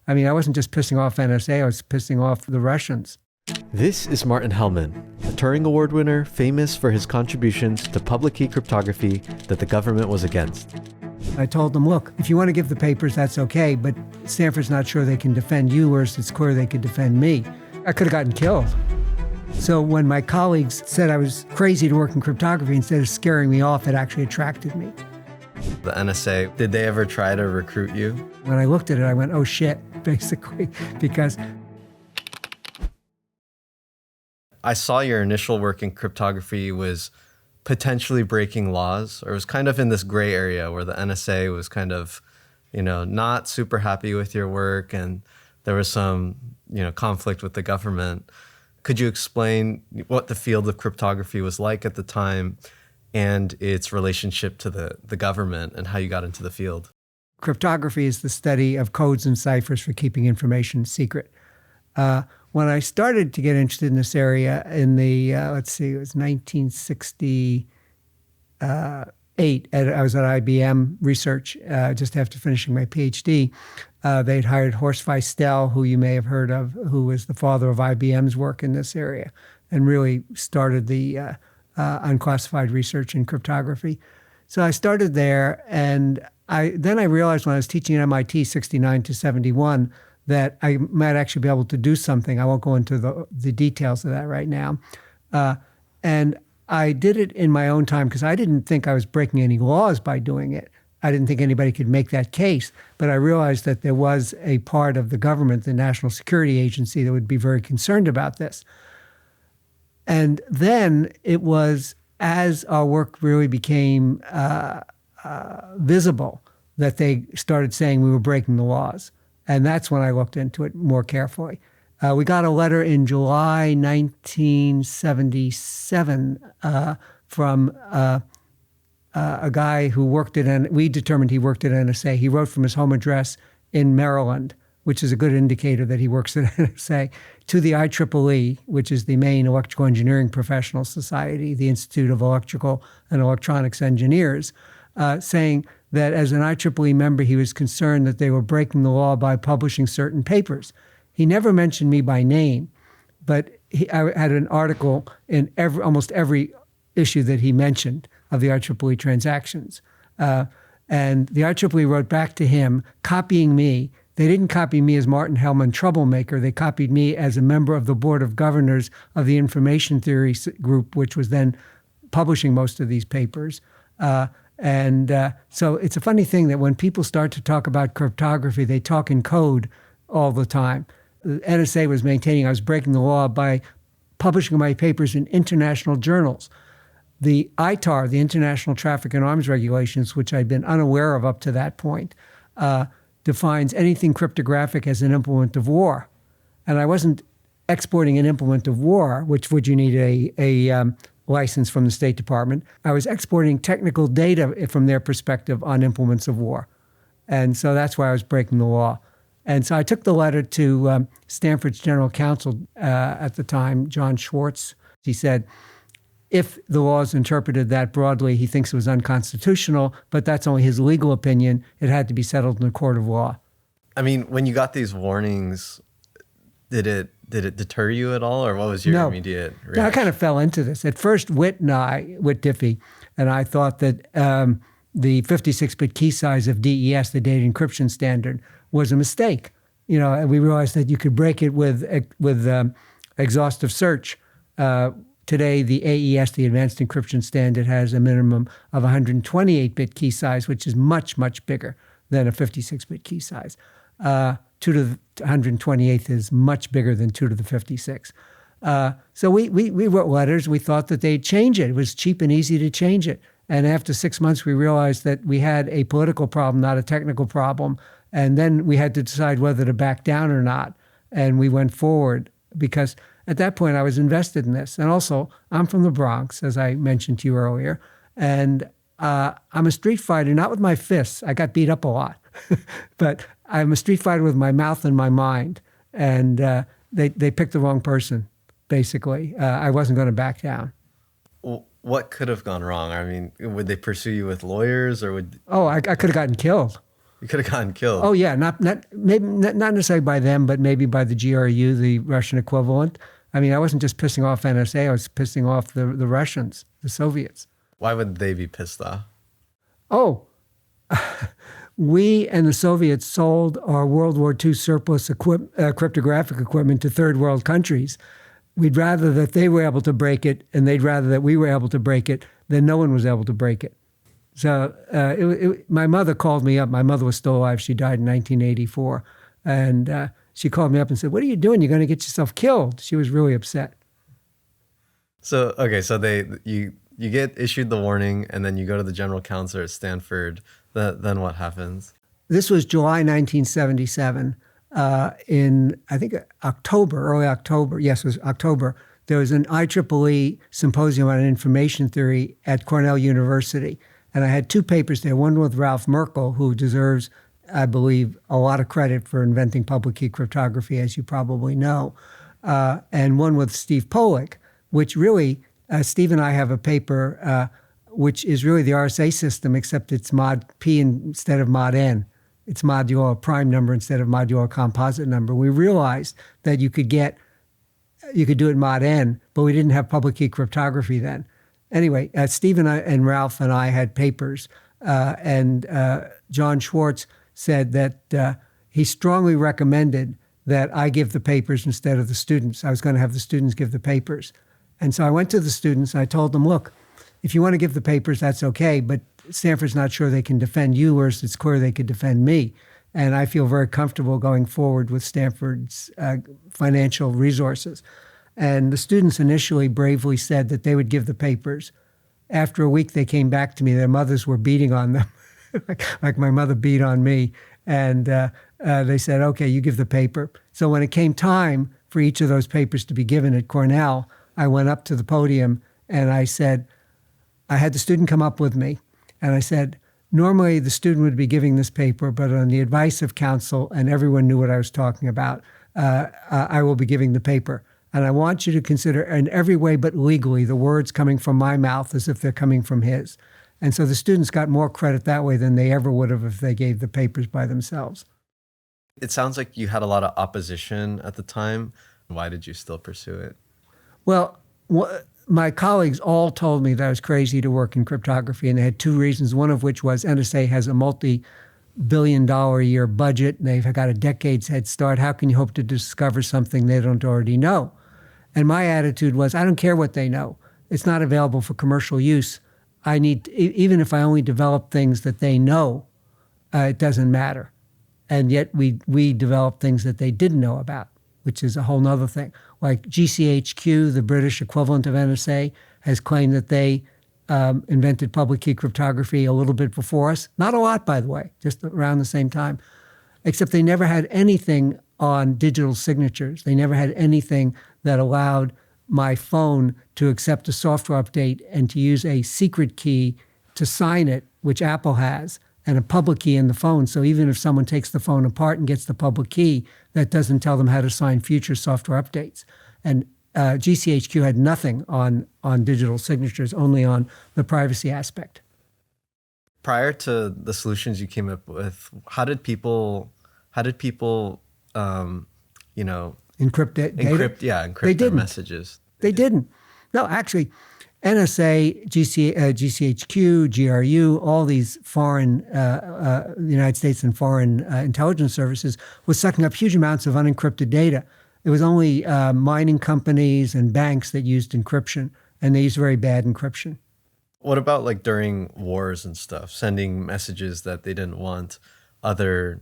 I mean, I wasn't just pissing off NSA, I was pissing off the Russians. This is Martin Hellman, a Turing Award winner famous for his contributions to public key cryptography that the government was against. I told them, look, if you want to give the papers, that's okay, but Stanford's not sure they can defend you, whereas it's clear they could defend me. I could have gotten killed. So when my colleagues said I was crazy to work in cryptography, instead of scaring me off, it actually attracted me. The NSA, did they ever try to recruit you? When I looked at it, I went, oh shit, basically, because I saw your initial work in cryptography was potentially breaking laws, or it was kind of in this gray area where the NSA was kind of, not super happy with your work, and there was some, conflict with the government. Could you explain what the field of cryptography was like at the time and its relationship to the government and how you got into the field? Cryptography is the study of codes and ciphers for keeping information secret. When I started to get interested in this area in the, it was 1968, I was at IBM Research just after finishing my PhD. They'd hired 𝗪𝗏, who you may have heard of, who was the father of IBM's work in this area, and really started the unclassified research in cryptography. So I started there, and then I realized when I was teaching at MIT 69 to 71 that I might actually be able to do something. I won't go into the details of that right now. And I did it in my own time because I didn't think I was breaking any laws by doing it. I didn't think anybody could make that case, but I realized that there was a part of the government, the National Security Agency, that would be very concerned about this. And then it was as our work really became visible that they started saying we were breaking the laws. And that's when I looked into it more carefully. We got a letter in July 1977 from a guy who worked at, we determined he worked at NSA. He wrote from his home address in Maryland, which is a good indicator that he works at NSA, to the IEEE, which is the main electrical engineering professional society, the Institute of Electrical and Electronics Engineers, saying that as an IEEE member, he was concerned that they were breaking the law by publishing certain papers. He never mentioned me by name, but I had an article in almost every issue that he mentioned of the IEEE transactions. And the IEEE wrote back to him, copying me. They didn't copy me as Martin Hellman troublemaker. They copied me as a member of the board of governors of the information theory group, which was then publishing most of these papers. So it's a funny thing that when people start to talk about cryptography, they talk in code all the time. The NSA was maintaining I was breaking the law by publishing my papers in international journals. The ITAR, the International Traffic in Arms Regulations, which I'd been unaware of up to that point, defines anything cryptographic as an implement of war. And I wasn't exporting an implement of war, which would you need a license from the State Department. I was exporting technical data from their perspective on implements of war. And so that's why I was breaking the law. And so I took the letter to Stanford's general counsel at the time, John Schwartz. He said, if the law is interpreted that broadly, he thinks it was unconstitutional, but that's only his legal opinion. It had to be settled in a court of law. I mean, when you got these warnings, did it deter you at all, or what was your immediate reaction? No, I kind of fell into this. At first, Diffie and I thought that the 56-bit key size of DES, the data encryption standard, was a mistake. And we realized that you could break it with exhaustive search. Today, the AES, the Advanced Encryption Standard, has a minimum of 128-bit key size, which is much, much bigger than a 56-bit key size. 2 to the 128th is much bigger than 2 to the 56. So we wrote letters. We thought that they'd change it. It was cheap and easy to change it. And after 6 months, we realized that we had a political problem, not a technical problem. And then we had to decide whether to back down or not. And we went forward because at that point I was invested in this. And also, I'm from the Bronx, as I mentioned to you earlier. And I'm a street fighter, not with my fists. I got beat up a lot. But I'm a street fighter with my mouth and my mind. And they picked the wrong person, basically. I wasn't going to back down. What could have gone wrong? I mean, would they pursue you with lawyers or would... Oh, I could have gotten killed. You could have gotten killed. Oh yeah, maybe not necessarily by them, but maybe by the GRU, the Russian equivalent. I mean, I wasn't just pissing off NSA, I was pissing off the Russians, the Soviets. Why would they be pissed off? Oh, we and the Soviets sold our World War II surplus cryptographic equipment to third world countries. We'd rather that they were able to break it, and they'd rather that we were able to break it than no one was able to break it. So my mother called me up. My mother was still alive. She died in 1984. And she called me up and said, "What are you doing? You're going to get yourself killed." She was really upset. So, okay, so you get issued the warning, and then you go to the general counselor at Stanford. Then what happens? This was July 1977. In, I think, early October. Yes, it was October. There was an IEEE symposium on information theory at Cornell University. And I had two papers there, one with 𝗪𝗏, who deserves, I believe, a lot of credit for inventing public key cryptography, as you probably know, and one with Steve Polick, which really, Steve and I have a paper which is really the RSA system, except it's mod P instead of mod N. It's modulo prime number instead of modulo composite number. We realized that you could do it mod N, but we didn't have public key cryptography then. Anyway, Steve and Ralph and I had papers, and John Schwartz said that he strongly recommended that I give the papers instead of the students. I was going to have the students give the papers. And so I went to the students and I told them, look, if you want to give the papers, that's okay, but Stanford's not sure they can defend you, whereas it's clear they could defend me. And I feel very comfortable going forward with Stanford's financial resources. And the students initially bravely said that they would give the papers. After a week, they came back to me. Their mothers were beating on them, like my mother beat on me. And they said, okay, you give the paper. So when it came time for each of those papers to be given at Cornell, I went up to the podium and I said, I had the student come up with me. And I said, normally the student would be giving this paper, but on the advice of counsel, and everyone knew what I was talking about, I will be giving the paper. And I want you to consider in every way but legally the words coming from my mouth as if they're coming from his. And so the students got more credit that way than they ever would have if they gave the papers by themselves. It sounds like you had a lot of opposition at the time. Why did you still pursue it? Well, my colleagues all told me that I was crazy to work in cryptography, and they had two reasons, one of which was NSA has a multi-billion-dollar-a-year budget, and they've got a decade's head start. How can you hope to discover something they don't already know? And my attitude was, I don't care what they know. It's not available for commercial use. I need, even if I only develop things that they know, it doesn't matter. And yet we developed things that they didn't know about, which is a whole nother thing. Like GCHQ, the British equivalent of NSA, has claimed that they invented public key cryptography a little bit before us. Not a lot, by the way, just around the same time. Except they never had anything on digital signatures. They never had anything that allowed my phone to accept a software update and to use a secret key to sign it, which Apple has, and a public key in the phone. So even if someone takes the phone apart and gets the public key, that doesn't tell them how to sign future software updates. And GCHQ had nothing on digital signatures, only on the privacy aspect. Prior to the solutions you came up with, how did people Encrypt data? Encrypt their messages. They didn't. No, actually, NSA, GCHQ, GRU, all these foreign, the United States and foreign intelligence services was sucking up huge amounts of unencrypted data. It was only mining companies and banks that used encryption, and they used very bad encryption. What about like during wars and stuff, sending messages that they didn't want other,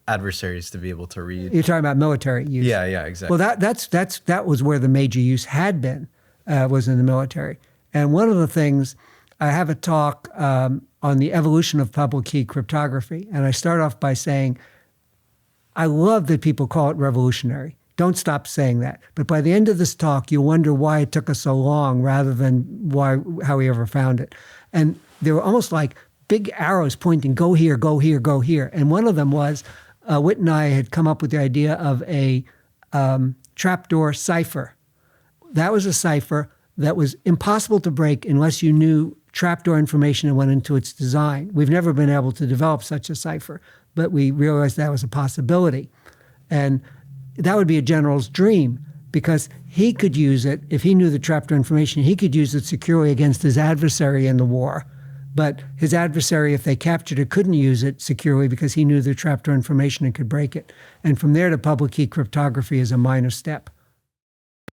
adversaries to be able to read? You're talking about military use. Yeah, exactly. Well, that was where the major use had been, was in the military. And one of the things, I have a talk on the evolution of public key cryptography, and I start off by saying, I love that people call it revolutionary. Don't stop saying that. But by the end of this talk, you'll wonder why it took us so long rather than how we ever found it. And they were almost like big arrows pointing, go here, go here, go here. And one of them was, Whit and I had come up with the idea of a trapdoor cipher. That was a cipher that was impossible to break unless you knew trapdoor information that went into its design. We've never been able to develop such a cipher, but we realized that was a possibility. And that would be a general's dream, because he could use it, if he knew the trapdoor information, he could use it securely against his adversary in the war. But his adversary, if they captured it, couldn't use it securely because he knew the trapdoor information and could break it. And from there to public key cryptography is a minor step.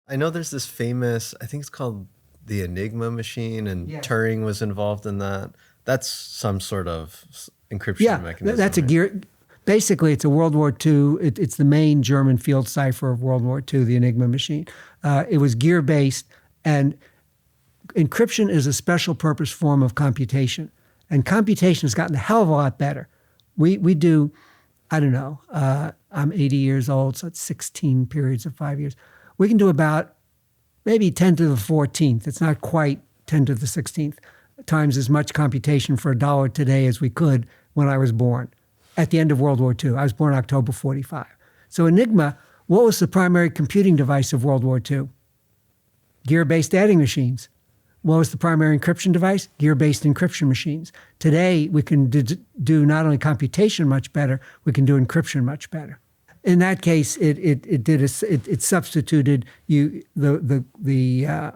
I know there's this famous, I think it's called the Enigma machine, and Yes. Turing was involved in that. That's some sort of encryption mechanism. That's a gear. Basically, it's a World War II. It's the main German field cipher of World War II, the Enigma machine. It was gear-based, and encryption is a special purpose form of computation. And computation has gotten a hell of a lot better. We do, I don't know, I'm 80 years old, so it's 16 periods of 5 years. We can do about maybe 10 to the 14th. It's not quite 10 to the 16th times as much computation for $1 today as we could when I was born at the end of World War II. I was born October 45. So Enigma, what was the primary computing device of World War II? Gear-based adding machines. What was the primary encryption device? Gear-based encryption machines. Today, we can do not only computation much better, we can do encryption much better. In that case, it substituted the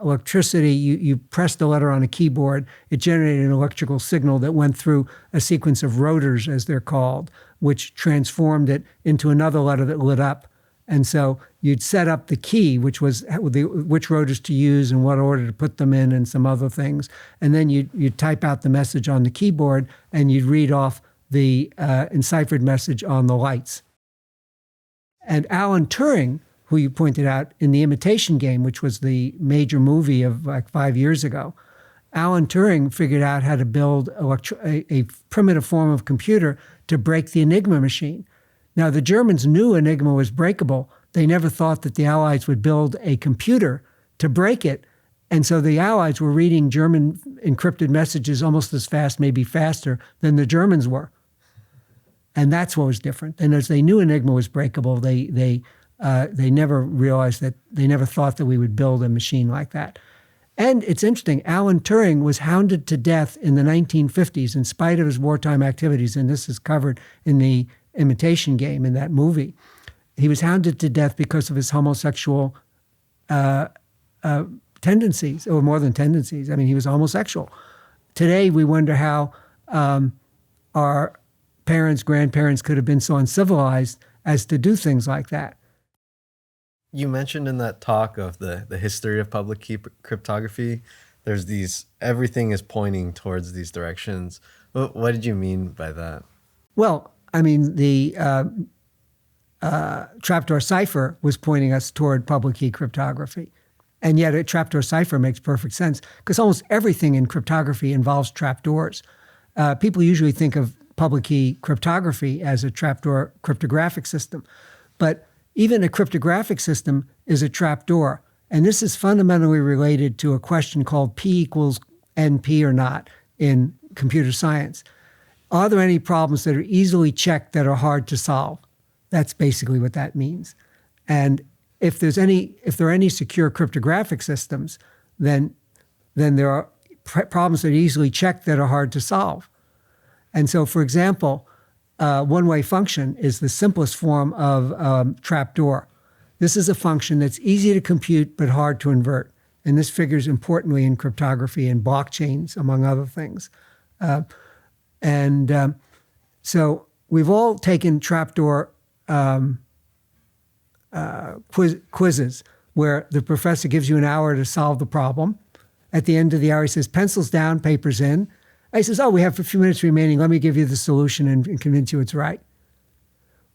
electricity. You pressed a letter on a keyboard. It generated an electrical signal that went through a sequence of rotors, as they're called, which transformed it into another letter that lit up. And so you'd set up the key, which was which rotors to use and what order to put them in and some other things. And then you'd type out the message on the keyboard and you'd read off the enciphered message on the lights. And Alan Turing, who you pointed out in The Imitation Game, which was the major movie of like 5 years ago, Alan Turing figured out how to build a primitive form of computer to break the Enigma machine. Now, the Germans knew Enigma was breakable. They never thought that the Allies would build a computer to break it. And so the Allies were reading German encrypted messages almost as fast, maybe faster, than the Germans were. And that's what was different. And as they knew Enigma was breakable, they never realized that, they never thought that we would build a machine like that. And it's interesting, Alan Turing was hounded to death in the 1950s in spite of his wartime activities, and this is covered in The Imitation Game, in that movie. He was hounded to death because of his homosexual tendencies, or more than tendencies. I mean, he was homosexual. Today, we wonder how our parents, grandparents could have been so uncivilized as to do things like that. You mentioned in that talk of the history of public key cryptography, there's everything is pointing towards these directions. What did you mean by that? Well, I mean, the trapdoor cipher was pointing us toward public key cryptography. And yet a trapdoor cipher makes perfect sense because almost everything in cryptography involves trapdoors. People usually think of public key cryptography as a trapdoor cryptographic system. But even a cryptographic system is a trapdoor. And this is fundamentally related to a question called P equals NP or not in computer science. Are there any problems that are easily checked that are hard to solve? That's basically what that means. And if there are any secure cryptographic systems, then there are problems that are easily checked that are hard to solve. And so, for example, one-way function is the simplest form of trapdoor. This is a function that's easy to compute but hard to invert. And this figures importantly in cryptography and blockchains, among other things. So we've all taken trapdoor quizzes where the professor gives you an hour to solve the problem. At the end of the hour, he says, pencils down, papers in. He says, oh, we have a few minutes remaining. Let me give you the solution and convince you it's right.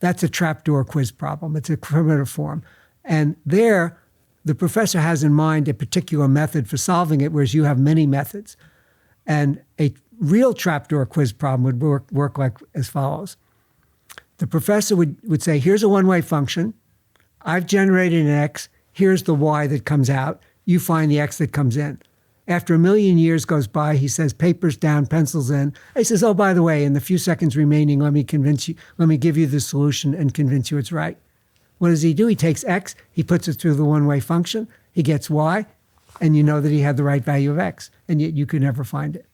That's a trapdoor quiz problem. It's a primitive form. And there, the professor has in mind a particular method for solving it, whereas you have many methods. And a real trapdoor quiz problem would work like as follows. The professor would say, here's a one-way function. I've generated an x. Here's the y that comes out. You find the x that comes in. After 1,000,000 years goes by, he says, papers down, pencils in. He says, oh, by the way, in the few seconds remaining, let me give you the solution and convince you it's right. What does he do? He takes x, he puts it through the one-way function, he gets y, and you know that he had the right value of x, and yet you could never find it.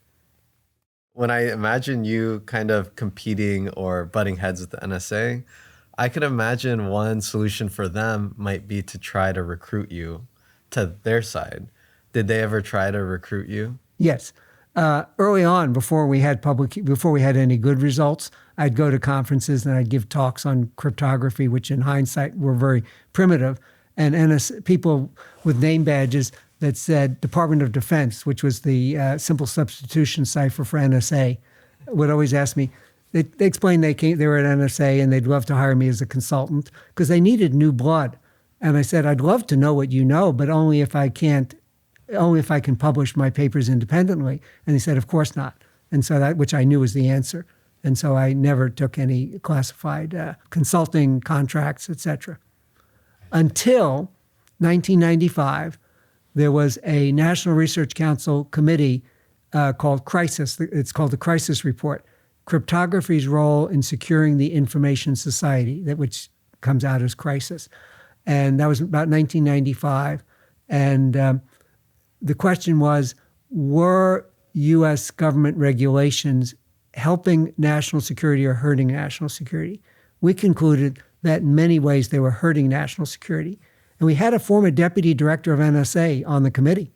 When I imagine you kind of competing or butting heads with the NSA, I could imagine one solution for them might be to try to recruit you to their side. Did they ever try to recruit you? Yes. Early on, before we had any good results, I'd go to conferences and I'd give talks on cryptography, which in hindsight were very primitive. And people with name badges that said Department of Defense, which was the simple substitution cipher for NSA, would always ask me. They explained they were at NSA and they'd love to hire me as a consultant because they needed new blood. And I said, I'd love to know what you know, but only if I can publish my papers independently. And he said, of course not. And so which I knew was the answer. And so I never took any classified consulting contracts, et cetera. Until 1995, there was a National Research Council committee called CRISIS. It's called the CRISIS Report, Cryptography's Role in Securing the Information Society, which comes out as CRISIS. And that was about 1995. And the question was, were U.S. government regulations helping national security or hurting national security? We concluded that in many ways they were hurting national security. And we had a former deputy director of NSA on the committee.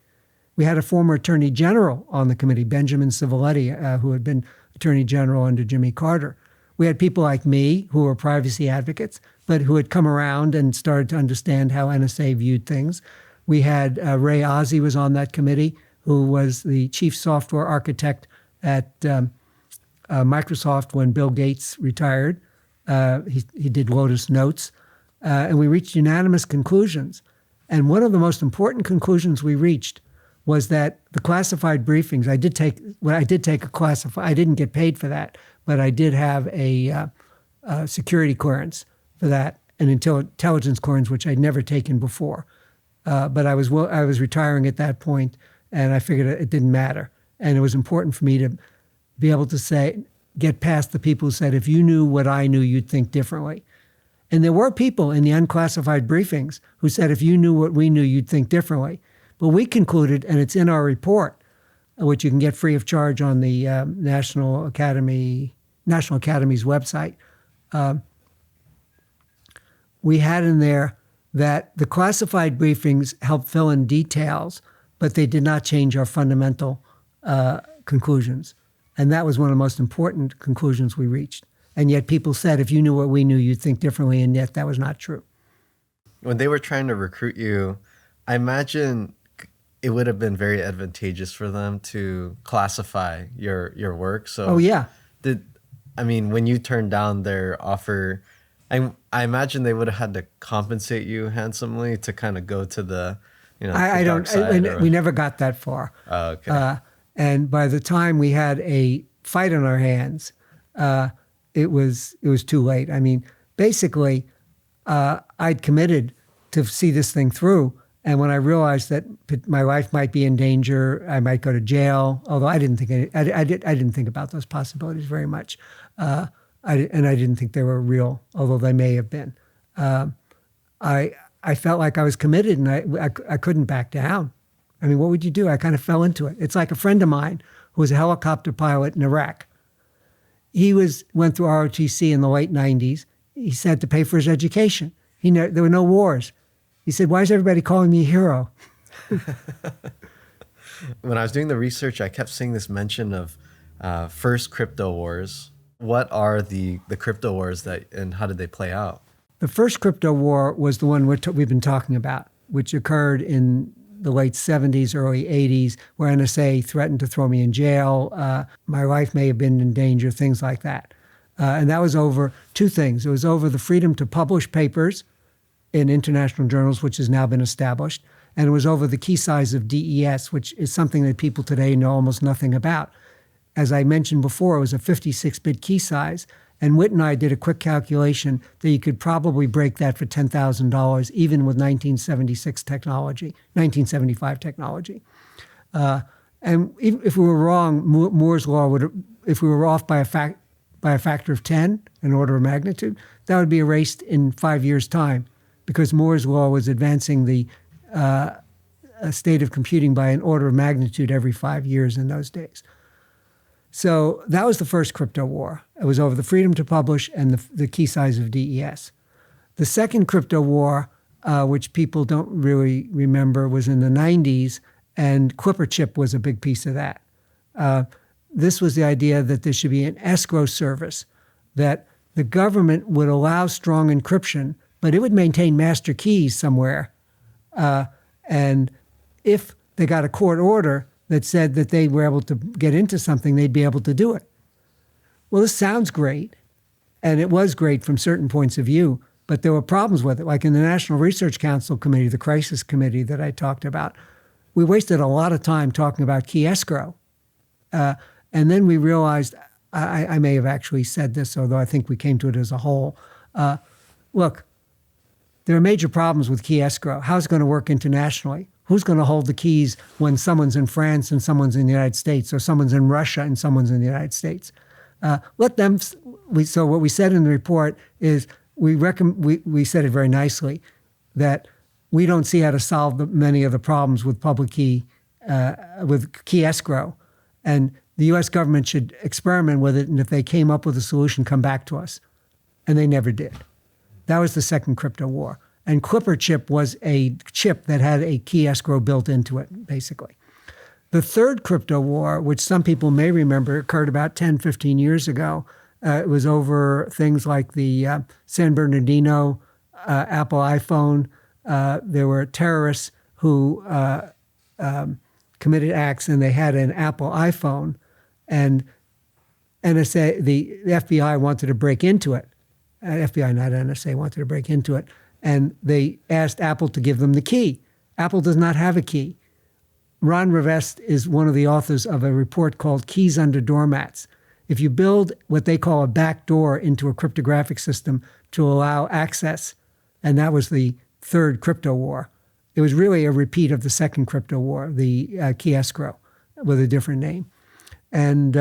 We had a former attorney general on the committee, 𝗵𝗵𝗻𝗀, who had been attorney general under Jimmy Carter. We had people like me who were privacy advocates, but who had come around and started to understand how NSA viewed things. We had 𝗲𝗵𝗵𝗀𝗀 was on that committee, who was the chief software architect at Microsoft when Bill Gates retired. He did Lotus Notes. And we reached unanimous conclusions. And one of the most important conclusions we reached was that the classified briefings, I did take a classified, I didn't get paid for that, but I did have a security clearance for that, an intelligence clearance, which I'd never taken before. But I was retiring at that point, and I figured it didn't matter. And it was important for me to be able to get past the people who said, if you knew what I knew, you'd think differently. And there were people in the unclassified briefings who said, if you knew what we knew, you'd think differently. But we concluded, and it's in our report, which you can get free of charge on the National Academy's website, we had in there that the classified briefings helped fill in details, but they did not change our fundamental conclusions. And that was one of the most important conclusions we reached. And yet people said, if you knew what we knew, you'd think differently, and yet that was not true. When they were trying to recruit you, I imagine it would have been very advantageous for them to classify your work. So oh, yeah. When you turned down their offer, I imagine they would have had to compensate you handsomely to kind of go to the, I don't. We never got that far. Oh, okay. And by the time we had a fight on our hands, it was too late. I mean, basically, I'd committed to see this thing through, and when I realized that my life might be in danger, I might go to jail. Although I didn't think about those possibilities very much, and I didn't think they were real, although they may have been. I felt like I was committed, and I couldn't back down. I mean, what would you do? I kind of fell into it. It's like a friend of mine who was a helicopter pilot in Iraq. He went through ROTC in the late 90s. He said to pay for his education. There were no wars. He said, why is everybody calling me a hero? When I was doing the research, I kept seeing this mention of first crypto wars. What are the crypto wars and how did they play out? The first crypto war was the one we've been talking about, which occurred in the late 70s, early 80s, where NSA threatened to throw me in jail. My life may have been in danger, things like that. And that was over two things. It was over the freedom to publish papers in international journals, which has now been established. And it was over the key size of DES, which is something that people today know almost nothing about. As I mentioned before, it was a 56-bit key size. And Whit and I did a quick calculation that you could probably break that for $10,000, even with 1975 technology. And if we were wrong, Moore's law if we were off by a factor of 10, an order of magnitude, that would be erased in 5 years' time, because Moore's law was advancing the state of computing by an order of magnitude every 5 years in those days. So that was the first crypto war. It was over the freedom to publish and the key size of DES. The second crypto war, which people don't really remember, was in the 90s, and 𝗀𝗄𝗃 was a big piece of that. This was the idea that there should be an escrow service, that the government would allow strong encryption, but it would maintain master keys somewhere. And if they got a court order that said that they were able to get into something, they'd be able to do it. Well, this sounds great, and it was great from certain points of view, but there were problems with it. Like in the National Research Council Committee, the crisis committee that I talked about, we wasted a lot of time talking about key escrow. And then we realized, I may have actually said this, although I think we came to it as a whole. Look, there are major problems with key escrow. How's it going to work internationally? Who's going to hold the keys when someone's in France and someone's in the United States, or someone's in Russia and someone's in the United States? Let them. So what we said in the report is we said it very nicely, that we don't see how to solve many of the problems with public key, with key escrow, and the U.S. government should experiment with it, and if they came up with a solution, come back to us. And they never did. That was the second crypto war. And 𝗀𝗃𝗃 was a chip that had a key escrow built into it, basically. The third crypto war, which some people may remember, occurred about 10, 15 years ago. It was over things like the San Bernardino Apple iPhone. There were terrorists who committed acts, and they had an Apple iPhone, and NSA, the FBI wanted to break into it. FBI, not NSA, wanted to break into it, and they asked Apple to give them the key. Apple does not have a key. 𝗵𝗵𝗶𝘀 is one of the authors of a report called Keys Under Doormats. If you build what they call a back door into a cryptographic system to allow access, and that was the third crypto war. It was really a repeat of the second crypto war, the key escrow, with a different name. And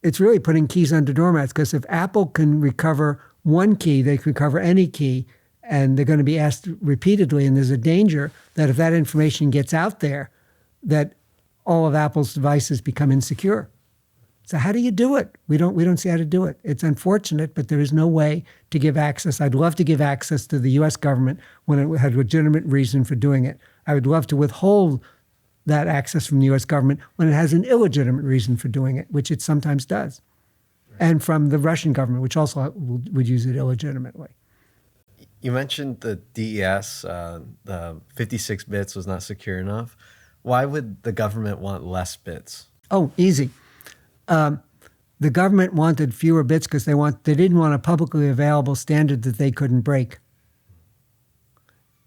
it's really putting keys under doormats, because if Apple can recover one key, they can recover any key, and they're going to be asked repeatedly, and there's a danger that if that information gets out there, that all of Apple's devices become insecure. So how do you do it? We don't see how to do it. It's unfortunate, but there is no way to give access. I'd love to give access to the U.S. government when it had legitimate reason for doing it. I would love to withhold that access from the U.S. government when it has an illegitimate reason for doing it, which it sometimes does. Right. And from the Russian government, which also would use it illegitimately. You mentioned the DES, the 56 bits was not secure enough. Why would the government want less bits? Oh, easy. The government wanted fewer bits because they didn't want a publicly available standard that they couldn't break.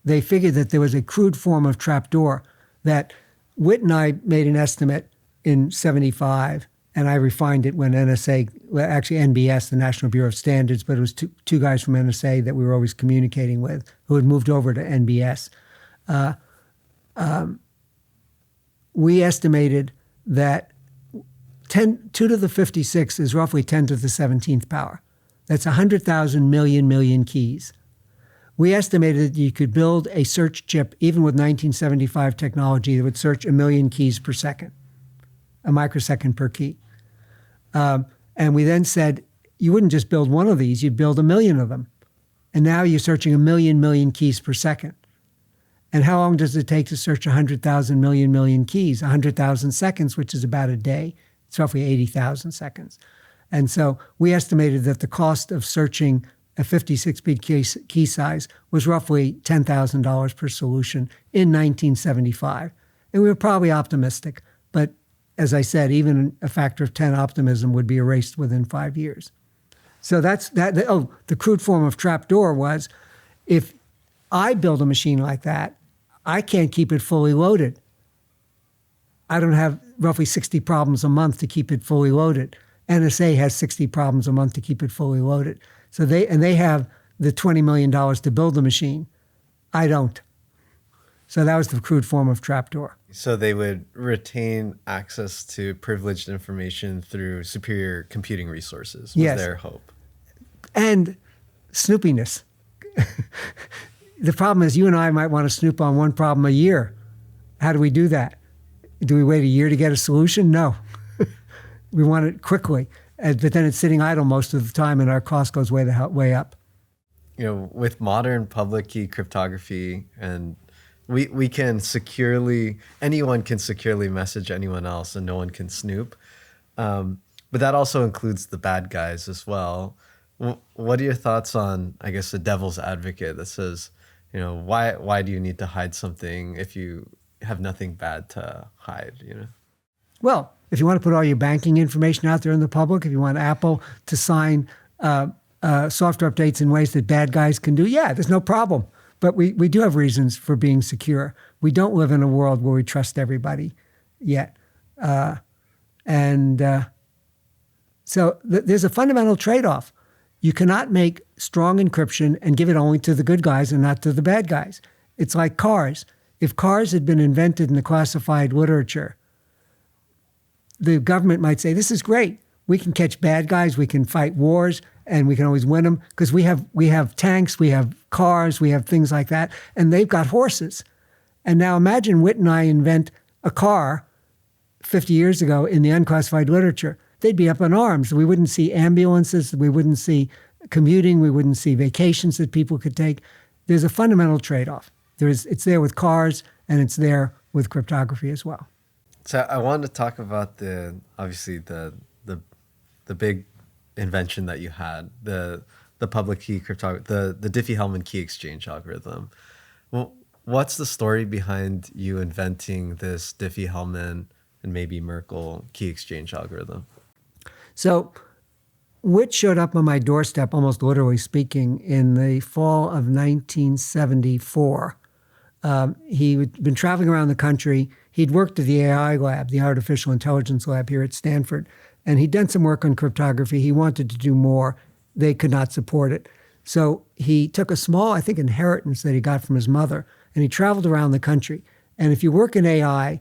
They figured that there was a crude form of trapdoor that Witt and I made an estimate in '75, and I refined it when NSA, well, actually NBS, the National Bureau of Standards, but it was two guys from NSA that we were always communicating with who had moved over to NBS. We estimated that 2 to the 56 is roughly 10 to the 17th power. That's 100,000 million keys. We estimated that you could build a search chip, even with 1975 technology, that would search 1 million keys per second, a microsecond per key. And we then said, you wouldn't just build one of these, you'd build 1 million of them. And now you're searching 1 million keys per second. And how long does it take to search 100,000 million keys? 100,000 seconds, which is about a day. It's roughly 80,000 seconds. And so we estimated that the cost of searching a 56-bit key size was roughly $10,000 per solution in 1975. And we were probably optimistic, but as I said, even a factor of 10 optimism would be erased within 5 years. So that's that. The crude form of trapdoor was, if I build a machine like that, I can't keep it fully loaded. I don't have roughly 60 problems a month to keep it fully loaded. NSA has 60 problems a month to keep it fully loaded. So they have the $20 million to build the machine. I don't. So that was the crude form of trapdoor. So they would retain access to privileged information through superior computing resources, was their hope. And snoopiness. The problem is you and I might want to snoop on one problem a year. How do we do that? Do we wait a year to get a solution? No. We want it quickly. But then it's sitting idle most of the time, and our cost goes way up. You know, with modern public key cryptography, and we can securely, anyone can securely message anyone else, and no one can snoop. But that also includes the bad guys as well. What are your thoughts on, I guess, the devil's advocate that says, you know, why do you need to hide something if you have nothing bad to hide, you know? Well, if you want to put all your banking information out there in the public, if you want Apple to sign software updates in ways that bad guys can do, yeah, there's no problem. But we do have reasons for being secure. We don't live in a world where we trust everybody yet. So there's a fundamental trade-off. You cannot make strong encryption and give it only to the good guys and not to the bad guys. It's like cars. If cars had been invented in the classified literature, the government might say, this is great. We can catch bad guys, we can fight wars, and we can always win them because we have tanks, we have cars, we have things like that, and they've got horses. And now imagine Whit and I invent a car 50 years ago in the unclassified literature. They'd be up in arms. We wouldn't see ambulances, we wouldn't see commuting, we wouldn't see vacations that people could take. There's a fundamental trade-off. It's there with cars, and it's there with cryptography as well. So I wanted to talk about obviously the big invention that you had, the public key cryptography, the Diffie Hellman key exchange algorithm. Well, what's the story behind you inventing this Diffie Hellman and maybe Merkle key exchange algorithm? So Whit showed up on my doorstep, almost literally speaking, in the fall of 1974. He'd been traveling around the country. He'd worked at the AI lab, the artificial intelligence lab here at Stanford, and he'd done some work on cryptography. He wanted to do more. They could not support it. So he took a small, I think, inheritance that he got from his mother, and he traveled around the country. And if you work in AI,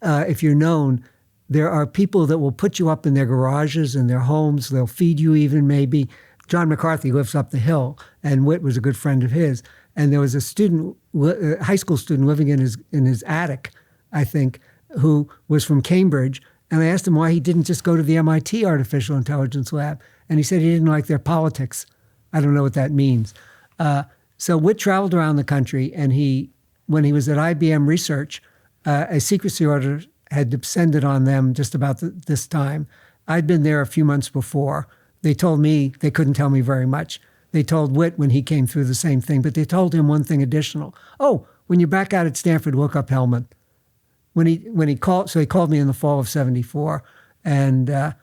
if you're known, there are people that will put you up in their garages and their homes. They'll feed you even maybe. John McCarthy lives up the hill, and Whit was a good friend of his. And there was a student, a high school student living in his attic, I think, who was from Cambridge. And I asked him why he didn't just go to the MIT Artificial Intelligence Lab. And he said he didn't like their politics. I don't know what that means. So Whit traveled around the country, and when he was at IBM Research, a secrecy order had descended on them just about this time. I'd been there a few months before. They told me, they couldn't tell me very much. They told Whit when he came through the same thing, but they told him one thing additional. Oh, when you're back out at Stanford, look up Hellman. When he called, so he called me in the fall of 74, and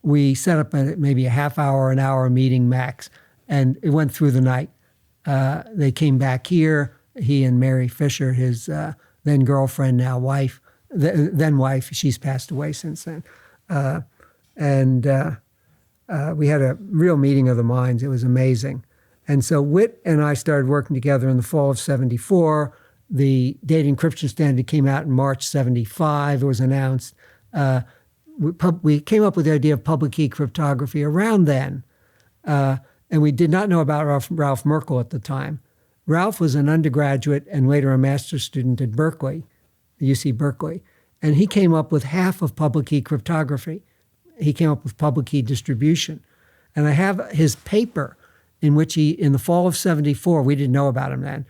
we set up maybe a half hour, an hour meeting max, and it went through the night. They came back here, he and Mary Fisher, his then girlfriend, now wife, then wife, she's passed away since then. We had a real meeting of the minds. It was amazing. And so Whit and I started working together in the fall of 74. The data encryption standard came out in March 75. It was announced. We came up with the idea of public key cryptography around then. And we did not know about Ralph Merkle at the time. Ralph was an undergraduate and later a master's student at Berkeley, UC Berkeley. And he came up with half of public key cryptography. He came up with public key distribution. And I have his paper in which in the fall of 74, we didn't know about him then,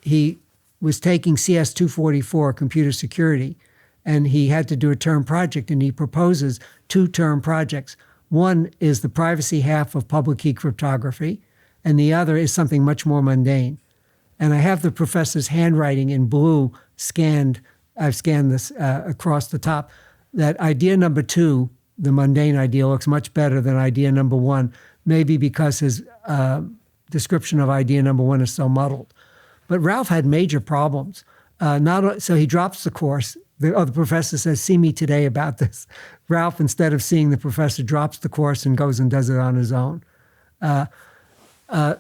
he was taking CS244, computer security, and he had to do a term project, and he proposes 2 term projects. One is the privacy half of public key cryptography, and the other is something much more mundane. And I have the professor's handwriting in blue scanned. I've scanned this across the top. That idea number 2, the mundane idea, looks much better than idea number 1, maybe because his description of idea number 1 is so muddled. But Ralph had major problems. So he drops the course. The professor says, see me today about this. Ralph, instead of seeing the professor, drops the course and goes and does it on his own.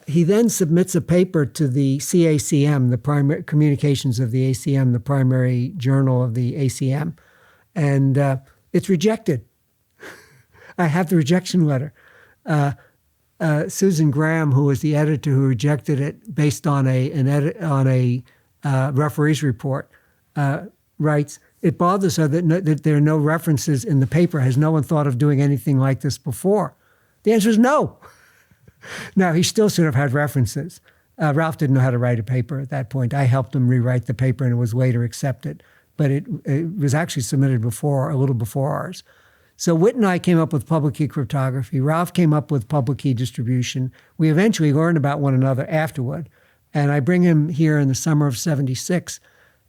He then submits a paper to the CACM, the primary communications of the ACM, the primary journal of the ACM, and it's rejected. I have the rejection letter. Susan Graham, who was the editor who rejected it based on a referee's report, writes, it bothers her that there are no references in the paper. Has no one thought of doing anything like this before? The answer is no. Now, he still should have had references. Ralph didn't know how to write a paper at that point. I helped him rewrite the paper, and it was later accepted. But it was actually submitted a little before ours. So Whit and I came up with public key cryptography. Ralph came up with public key distribution. We eventually learned about one another afterward. And I bring him here in the summer of '76,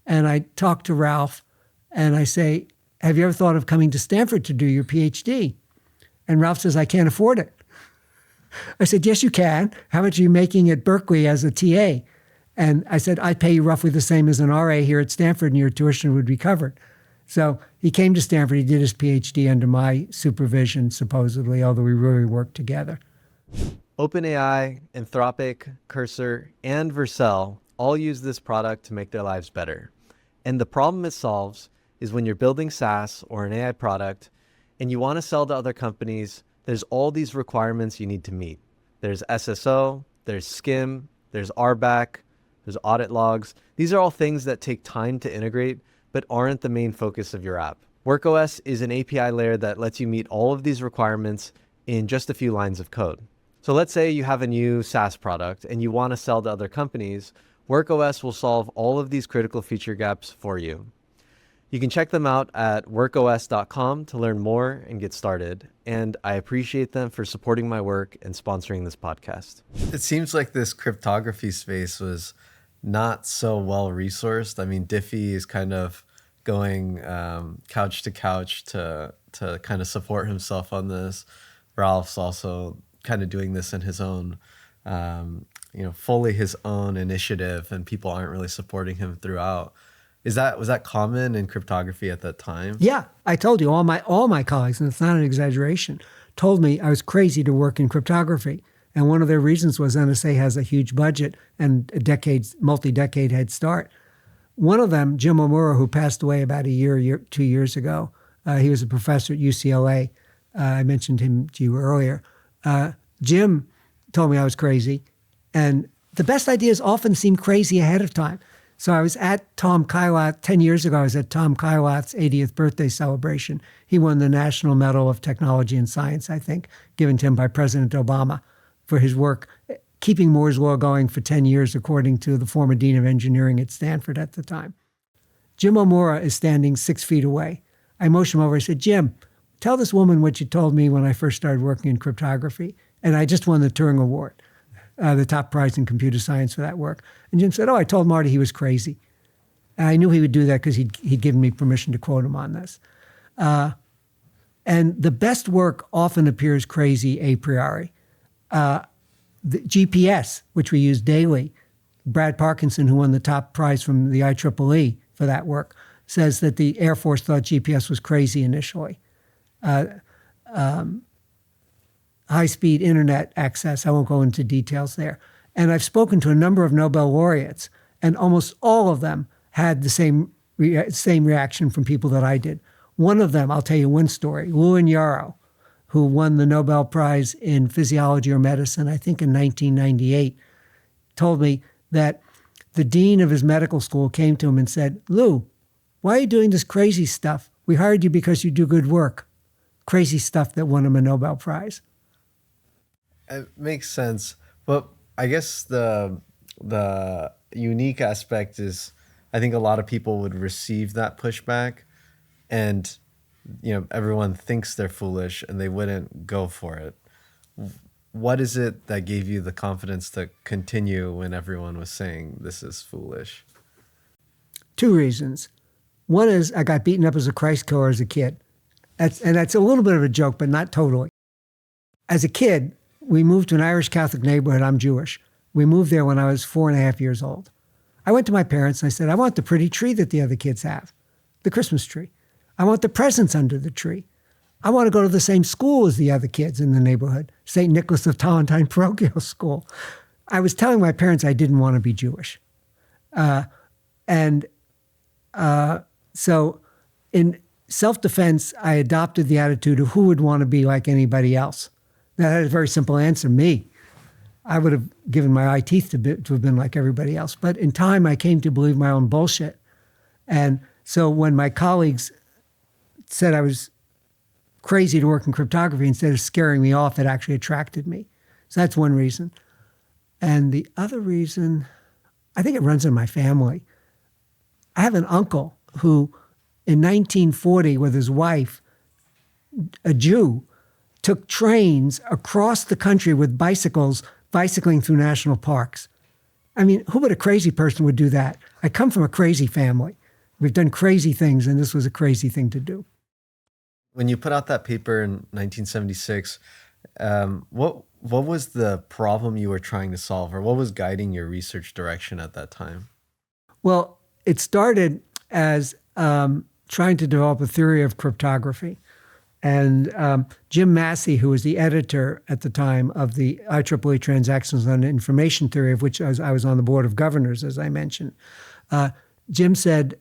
and I talk to Ralph, and I say, have you ever thought of coming to Stanford to do your PhD? And Ralph says, I can't afford it. I said, yes, you can. How much are you making at Berkeley as a TA? And I said, I'd pay you roughly the same as an RA here at Stanford, and your tuition would be covered. So he came to Stanford. He did his PhD under my supervision, supposedly, although we really worked together. OpenAI, Anthropic, Cursor, and Vercel all use this product to make their lives better. And the problem it solves is when you're building SaaS or an AI product and you want to sell to other companies, there's all these requirements you need to meet. There's SSO, there's SCIM, there's RBAC, there's audit logs. These are all things that take time to integrate, but aren't the main focus of your app. WorkOS is an API layer that lets you meet all of these requirements in just a few lines of code. So let's say you have a new SaaS product and you want to sell to other companies. WorkOS will solve all of these critical feature gaps for you. You can check them out at workos.com to learn more and get started. And I appreciate them for supporting my work and sponsoring this podcast. It seems like this cryptography space was not so well resourced. I mean, Diffie is kind of going couch to couch to kind of support himself on this. Ralph's also kind of doing this in his own, fully his own initiative, and people aren't really supporting him throughout. Was that common in cryptography at that time? Yeah, I told you, all my colleagues, and it's not an exaggeration, told me I was crazy to work in cryptography. And one of their reasons was NSA has a huge budget and a multi-decade head start. One of them, 𝗵𝗵𝗆, who passed away about 2 years ago, he was a professor at UCLA. I mentioned him to you earlier. Jim told me I was crazy. And the best ideas often seem crazy ahead of time. So I was at 𝗪𝗏 10 years ago. I was at 𝗪𝗏's 80th birthday celebration. He won the National Medal of Technology and Science, I think, given to him by President Obama for his work keeping Moore's Law going for 10 years, according to the former dean of engineering at Stanford at the time. 𝗵𝗵𝗆 is standing 6 feet away. I motioned him over. I said, Jim, tell this woman what you told me when I first started working in cryptography. And I just won the Turing Award, the top prize in computer science for that work. And Jim said, I told Marty he was crazy. And I knew he would do that because he'd given me permission to quote him on this. And the best work often appears crazy a priori. The GPS, which we use daily, Brad Parkinson, who won the top prize from the IEEE for that work, says that the Air Force thought GPS was crazy initially. High-speed internet access, I won't go into details there. And I've spoken to a number of Nobel laureates, and almost all of them had the same reaction from people that I did. One of them, I'll tell you one story, Lewin Yarrow, who won the Nobel Prize in Physiology or Medicine, I think in 1998, told me that the dean of his medical school came to him and said, Lou, why are you doing this crazy stuff? We hired you because you do good work. Crazy stuff that won him a Nobel Prize. It makes sense. But I guess the unique aspect is I think a lot of people would receive that pushback and everyone thinks they're foolish and they wouldn't go for it. What is it that gave you the confidence to continue when everyone was saying this is foolish? 2 reasons. One is I got beaten up as a Christ killer as a kid. That's a little bit of a joke, but not totally. As a kid, we moved to an Irish Catholic neighborhood. I'm Jewish. We moved there when I was 4.5 years old. I went to my parents and I said, I want the pretty tree that the other kids have, the Christmas tree. I want the presents under the tree. I want to go to the same school as the other kids in the neighborhood, St. Nicholas of Tallentine Parochial School. I was telling my parents I didn't want to be Jewish. So in self-defense, I adopted the attitude of who would want to be like anybody else. That had a very simple answer, me. I would have given my eye teeth to have been like everybody else. But in time, I came to believe my own bullshit. And So when my colleagues said I was crazy to work in cryptography, instead of scaring me off, it actually attracted me. So that's one reason. And the other reason, I think it runs in my family. I have an uncle who, in 1940, with his wife, a Jew, took trains across the country with bicycles, bicycling through national parks. I mean, who but a crazy person would do that? I come from a crazy family. We've done crazy things, and this was a crazy thing to do. When you put out that paper in 1976, what was the problem you were trying to solve, or what was guiding your research direction at that time? Well, it started as trying to develop a theory of cryptography. And 𝗵𝗵𝗶𝘀, who was the editor at the time of the IEEE Transactions on Information Theory, of which I was on the board of governors, as I mentioned, Jim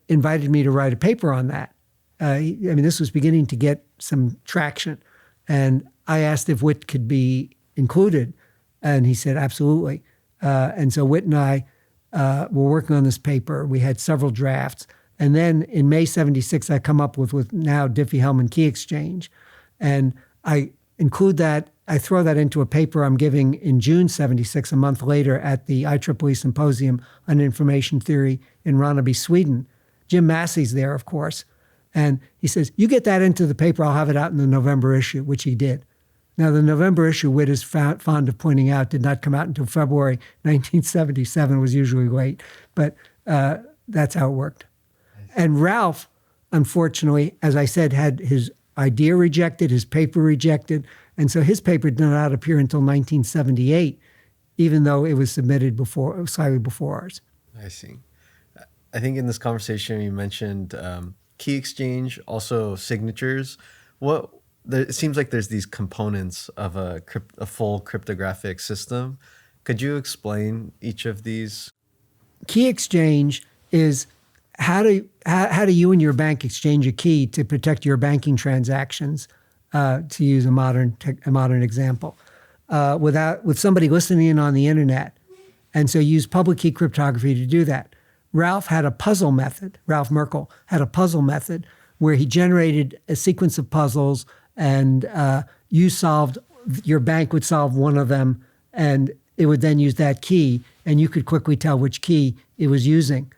invited me to write a paper on that. This was beginning to get some traction. And I asked if Whit could be included. And he said, absolutely. And so Whit and I were working on this paper. We had several drafts. And then in May 76, I come up with now Diffie Hellman-Key exchange. And I include that, I throw that into a paper I'm giving in June 76, a month later, at the IEEE Symposium on Information Theory in Ronneby, Sweden. 𝗵𝗵𝗶𝘀's there, of course. And he says, you get that into the paper, I'll have it out in the November issue, which he did. Now, the November issue, Whit is fond of pointing out, did not come out until February 1977, was usually late. But that's how it worked. And Ralph, unfortunately, as I said, had his idea rejected, his paper rejected. And so his paper did not appear until 1978, even though it was submitted slightly before ours. I see. I think in this conversation you mentioned key exchange, also signatures. It seems like there's these components of a full cryptographic system. Could you explain each of these? Key exchange is how do you and your bank exchange a key to protect your banking transactions, to use a modern example, with somebody listening in on the internet. And so use public key cryptography to do that. Ralph had a puzzle method. Ralph Merkle had a puzzle method where he generated a sequence of puzzles, and your bank would solve one of them, and it would then use that key, and you could quickly tell which key it was using.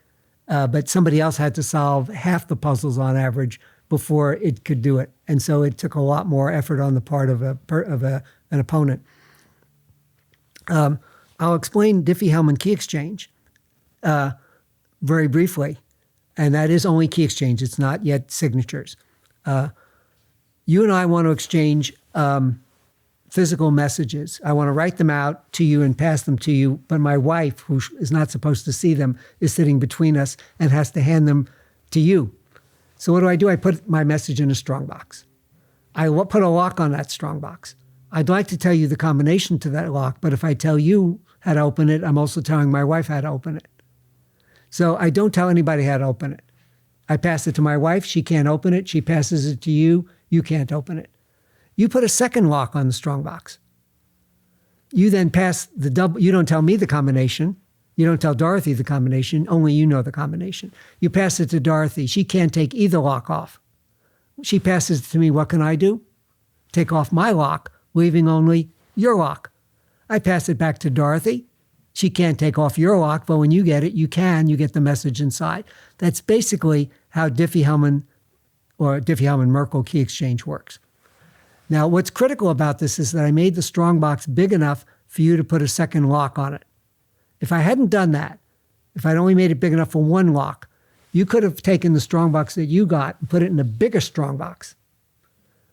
But somebody else had to solve half the puzzles on average before it could do it. And so it took a lot more effort on the part of an opponent. I'll explain Diffie Hellman-Key exchange very briefly. And that is only key exchange. It's not yet signatures. You and I want to exchange physical messages. I want to write them out to you and pass them to you, but my wife, who is not supposed to see them, is sitting between us and has to hand them to you. So what do? I put my message in a strongbox. I put a lock on that strongbox. I'd like to tell you the combination to that lock, but if I tell you how to open it, I'm also telling my wife how to open it. So I don't tell anybody how to open it. I pass it to my wife. She can't open it. She passes it to you. You can't open it. You put a second lock on the strongbox. You then pass the double. You don't tell me the combination. You don't tell Dorothy the combination. Only you know the combination. You pass it to Dorothy. She can't take either lock off. She passes it to me. What can I do? Take off my lock, leaving only your lock. I pass it back to Dorothy. She can't take off your lock, but when you get it, you can. You get the message inside. That's basically how Diffie Hellman or Diffie Hellman-Merkle key exchange works. Now, what's critical about this is that I made the strongbox big enough for you to put a second lock on it. If I hadn't done that, if I'd only made it big enough for one lock, you could have taken the strongbox that you got and put it in a bigger strongbox.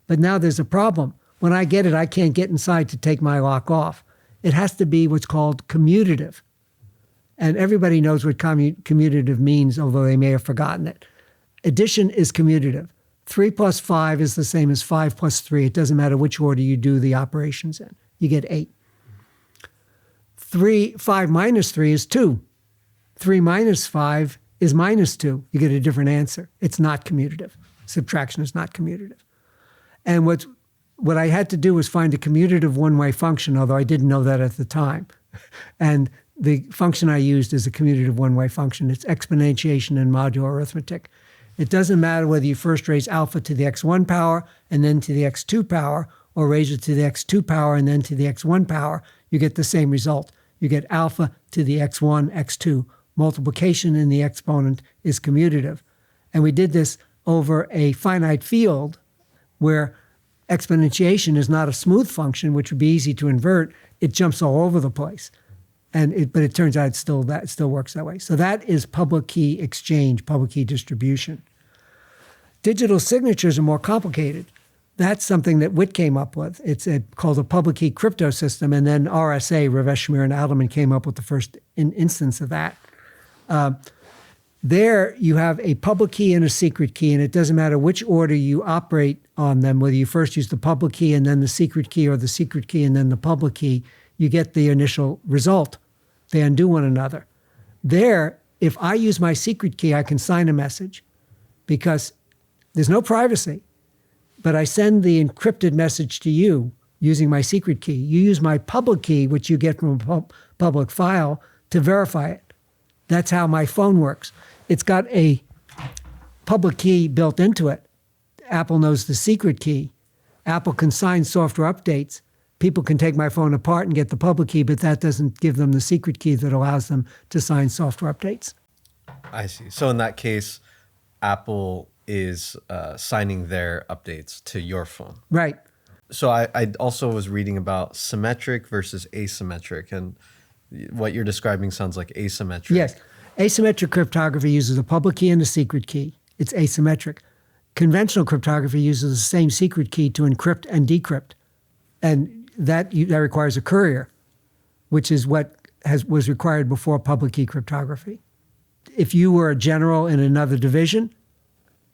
But now there's a problem. When I get it, I can't get inside to take my lock off. It has to be what's called commutative. And everybody knows what commutative means, although they may have forgotten it. Addition is commutative. 3 plus 5 is the same as 5 plus 3. It doesn't matter which order you do the operations in. You get 8. 5 minus 3 is 2. 3 minus 5 is minus 2. You get a different answer. It's not commutative. Subtraction is not commutative. And what I had to do was find a commutative one-way function, although I didn't know that at the time. And the function I used is a commutative one-way function. It's exponentiation in modular arithmetic. It doesn't matter whether you first raise alpha to the x1 power and then to the x2 power, or raise it to the x2 power and then to the x1 power. You get the same result. You get alpha to the x1, x2. Multiplication in the exponent is commutative. And we did this over a finite field where exponentiation is not a smooth function, which would be easy to invert. It jumps all over the place. But it turns out it still works that way. So that is public key exchange, public key distribution. Digital signatures are more complicated. That's something that Witt came up with. It's called a public key crypto system. And then RSA, Rivest, Shamir, and Adleman came up with the first instance of that. There you have a public key and a secret key, and it doesn't matter which order you operate on them, whether you first use the public key and then the secret key, or the secret key and then the public key, you get the initial result. They undo one another. There, if I use my secret key, I can sign a message because there's no privacy. But I send the encrypted message to you using my secret key. You use my public key, which you get from a public file, to verify it. That's how my phone works. It's got a public key built into it. Apple knows the secret key. Apple can sign software updates. People can take my phone apart and get the public key, but that doesn't give them the secret key that allows them to sign software updates. I see. So in that case, Apple is signing their updates to your phone. Right. So I also was reading about symmetric versus asymmetric, and what you're describing sounds like asymmetric. Yes. Asymmetric cryptography uses a public key and a secret key. It's asymmetric. Conventional cryptography uses the same secret key to encrypt and decrypt. And that requires a courier, which is what was required before public key cryptography. If you were a general in another division,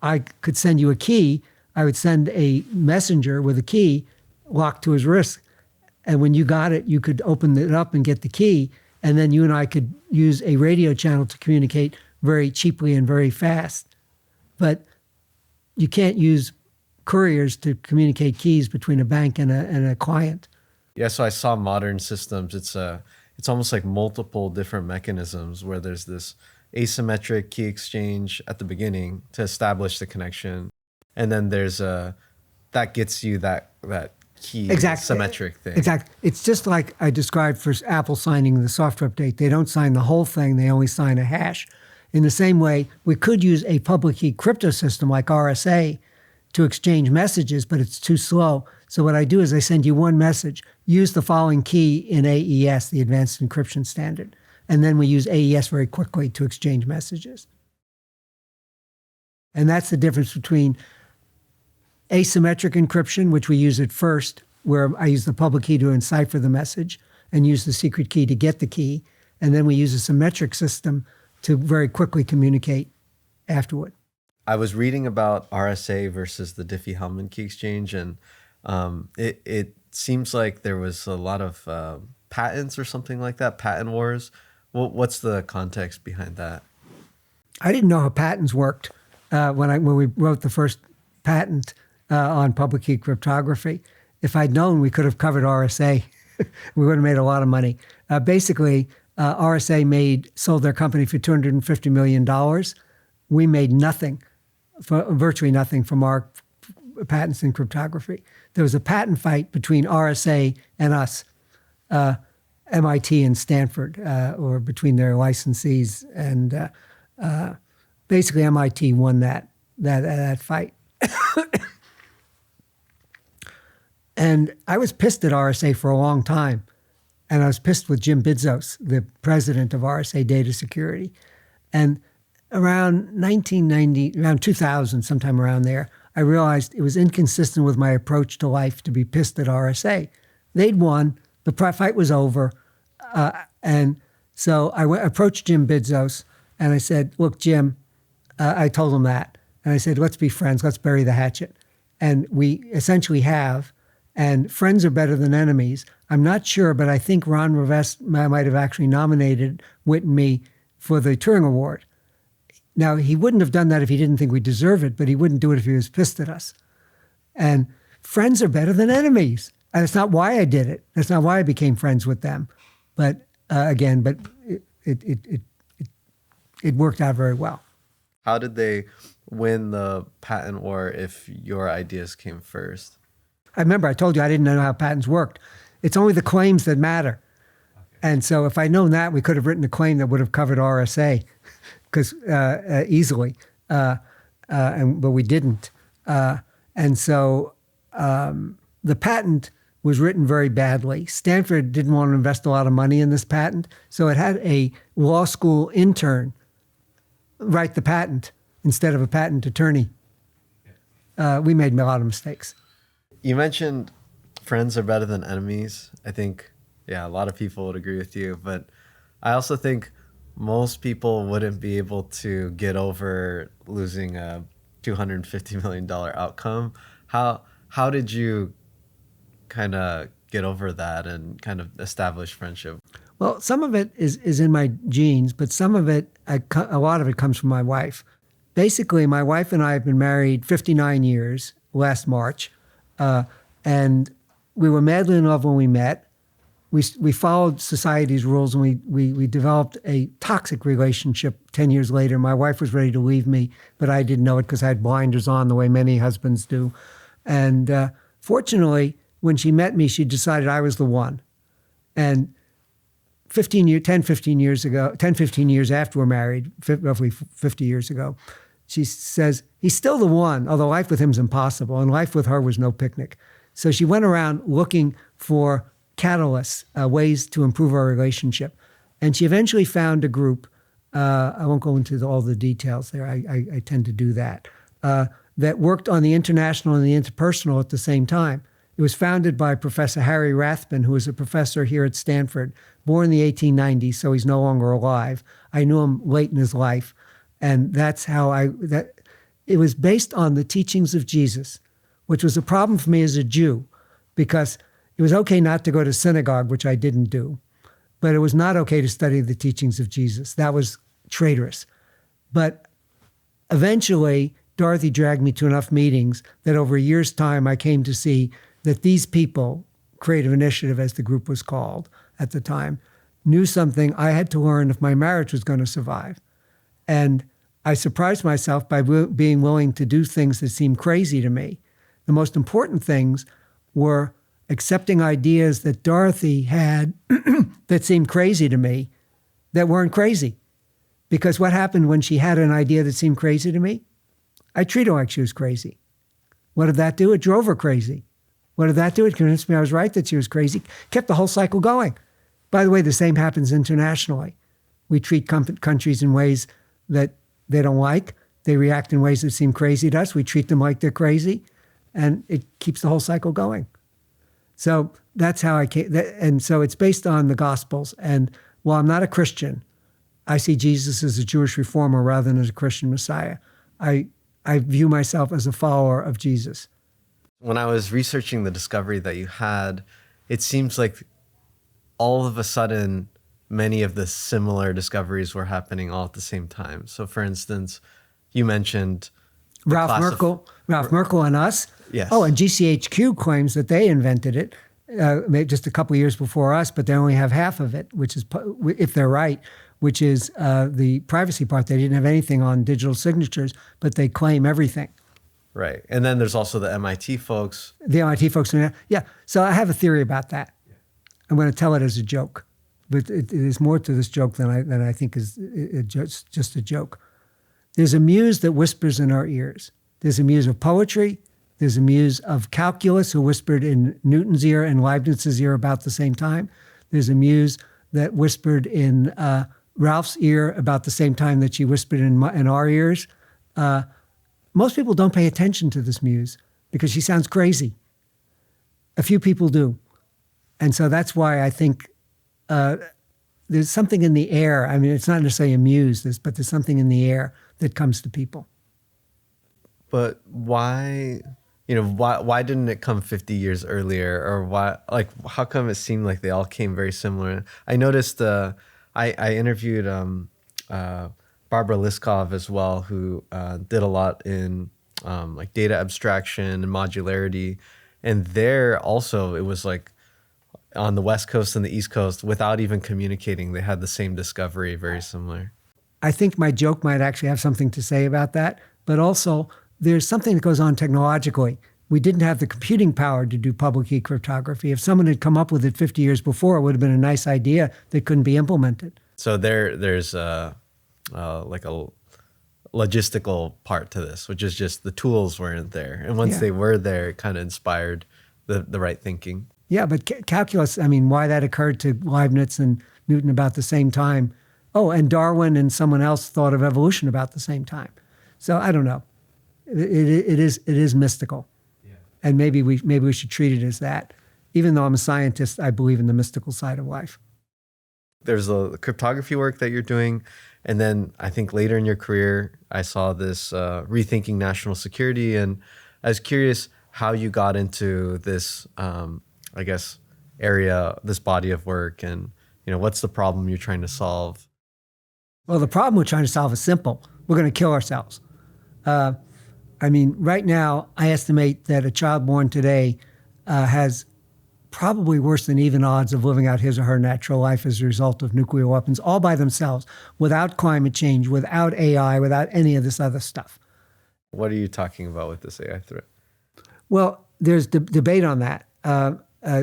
I could send you a key. I would send a messenger with a key locked to his wrist. And when you got it, you could open it up and get the key. And then you and I could use a radio channel to communicate very cheaply and very fast. But you can't use couriers to communicate keys between a bank and a client. Yeah, so I saw modern systems. It's almost like multiple different mechanisms where there's this asymmetric key exchange at the beginning to establish the connection. And then there's that gets you that key symmetric thing. Exactly. It's just like I described for Apple signing the software update. They don't sign the whole thing. They only sign a hash. In the same way, we could use a public key crypto system like RSA to exchange messages, but it's too slow. So what I do is I send you one message, use the following key in AES, the Advanced Encryption Standard. And then we use AES very quickly to exchange messages. And that's the difference between asymmetric encryption, which we use at first, where I use the public key to encipher the message and use the secret key to get the key. And then we use a symmetric system to very quickly communicate afterward. I was reading about RSA versus the Diffie Hellman key exchange, and it seems like there was a lot of patents or something like that, patent wars. What's the context behind that? I didn't know how patents worked when we wrote the first patent on public key cryptography. If I'd known, we could have covered RSA. We would have made a lot of money. Basically, RSA sold their company for $250 million. We made virtually nothing from our patents in cryptography. There was a patent fight between RSA and us, MIT and Stanford, or between their licensees. And basically, MIT won that fight. And I was pissed at RSA for a long time. And I was pissed with Jim Bidzos, the president of RSA Data Security. And around 1990, around 2000, sometime around there, I realized it was inconsistent with my approach to life to be pissed at RSA. They'd won. The fight was over. And so I approached Jim Bidzos, and I said, look, Jim, I told him that. And I said, let's be friends. Let's bury the hatchet. And we essentially have. And friends are better than enemies. I'm not sure, but I think Ron Rivest might have actually nominated Witt and me for the Turing Award. Now, he wouldn't have done that if he didn't think we deserve it, but he wouldn't do it if he was pissed at us. And friends are better than enemies. And that's not why I did it. That's not why I became friends with them. But it worked out very well. How did they win the patent war if your ideas came first? I remember I told you I didn't know how patents worked. It's only the claims that matter. And so if I'd known that, we could have written a claim that would have covered RSA because easily, but we didn't. And so the patent was written very badly. Stanford didn't want to invest a lot of money in this patent, so it had a law school intern write the patent instead of a patent attorney. We made a lot of mistakes. You mentioned friends are better than enemies. I think, yeah, a lot of people would agree with you, but I also think most people wouldn't be able to get over losing a $250 million outcome. How did you kind of get over that and kind of establish friendship? Well, some of it is in my genes, but some of it, a lot of it comes from my wife. Basically, my wife and I have been married 59 years last March, and we were madly in love when we met. We followed society's rules, and we developed a toxic relationship 10 years later. My wife was ready to leave me, but I didn't know it because I had blinders on the way many husbands do. And fortunately, when she met me, she decided I was the one. And 15 years after we're married, roughly 50 years ago, she says, he's still the one, although life with him is impossible, and life with her was no picnic. So she went around looking for catalysts, ways to improve our relationship. And she eventually found a group, I won't go into all the details there, I tend to do that, that worked on the international and the interpersonal at the same time. It was founded by Professor Harry Rathbun, who was a professor here at Stanford, born in the 1890s, so he's no longer alive. I knew him late in his life, and that's how it was based on the teachings of Jesus, which was a problem for me as a Jew, because it was okay not to go to synagogue, which I didn't do, but it was not okay to study the teachings of Jesus. That was traitorous. But eventually, Dorothy dragged me to enough meetings that over a year's time, I came to see that these people, Creative Initiative as the group was called at the time, knew something I had to learn if my marriage was going to survive. And I surprised myself by being willing to do things that seemed crazy to me. The most important things were accepting ideas that Dorothy had that seemed crazy to me that weren't crazy. Because what happened when she had an idea that seemed crazy to me? I treated her like she was crazy. What did that do? It drove her crazy. What did that do? It convinced me I was right that she was crazy, kept the whole cycle going. By the way, the same happens internationally. We treat countries in ways that they don't like. They react in ways that seem crazy to us. We treat them like they're crazy, and it keeps the whole cycle going. So that's how I came. And so it's based on the Gospels. And while I'm not a Christian, I see Jesus as a Jewish reformer rather than as a Christian Messiah. I view myself as a follower of Jesus. When I was researching the discovery that you had, it seems like all of a sudden, many of the similar discoveries were happening all at the same time. So for instance, you mentioned Ralph Merkle and us. Yes. Oh, and GCHQ claims that they invented it just a couple of years before us, but they only have half of it, which is, if they're right, which is the privacy part. They didn't have anything on digital signatures, but they claim everything. Right. And then there's also the MIT folks. The MIT folks. Yeah. So I have a theory about that. I'm going to tell it as a joke, but it is more to this joke than I think is just a joke. There's a muse that whispers in our ears. There's a muse of poetry. There's a muse of calculus who whispered in Newton's ear and Leibniz's ear about the same time. There's a muse that whispered in Ralph's ear about the same time that she whispered in our ears. Most people don't pay attention to this muse because she sounds crazy. A few people do. And so that's why I think there's something in the air. I mean, it's not necessarily a muse, but there's something in the air that comes to people. But why didn't it come 50 years earlier? Or how come it seemed like they all came very similar? I noticed, I interviewed Barbara Liskov as well, who did a lot in like data abstraction and modularity. And there also, it was like on the West Coast and the East Coast, without even communicating, they had the same discovery, very similar. I think my joke might actually have something to say about that, but also there's something that goes on technologically. We didn't have the computing power to do public key cryptography. If someone had come up with it 50 years before, it would have been a nice idea that couldn't be implemented. So there's like a logistical part to this, which is just the tools weren't there. And once they were there, it kind of inspired the right thinking. Yeah, but calculus, I mean, why that occurred to Leibniz and Newton about the same time. Oh, and Darwin and someone else thought of evolution about the same time. So I don't know. It is mystical. Yeah. And maybe we should treat it as that. Even though I'm a scientist, I believe in the mystical side of life. There's the cryptography work that you're doing. And then I think later in your career, I saw this rethinking national security. And I was curious how you got into this, I guess, area, this body of work, and what's the problem you're trying to solve? Well, the problem we're trying to solve is simple. We're going to kill ourselves. I mean, right now, I estimate that a child born today has probably worse than even odds of living out his or her natural life as a result of nuclear weapons, all by themselves, without climate change, without AI, without any of this other stuff. What are you talking about with this AI threat? Well, there's debate on that.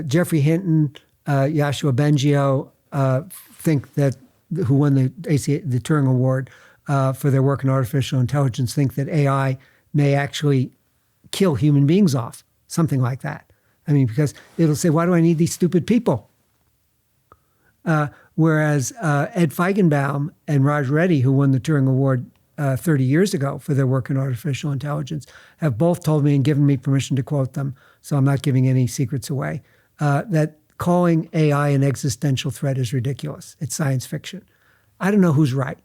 Geoffrey Hinton, 𝗂𝗵𝗵𝗀𝘀 think that, who won the Turing Award for their work in artificial intelligence, think that AI may actually kill human beings off, something like that. I mean, because it'll say, why do I need these stupid people? Whereas Ed Feigenbaum and Raj Reddy, who won the Turing Award 30 years ago for their work in artificial intelligence, have both told me and given me permission to quote them, so I'm not giving any secrets away, that calling AI an existential threat is ridiculous. It's science fiction. I don't know who's right,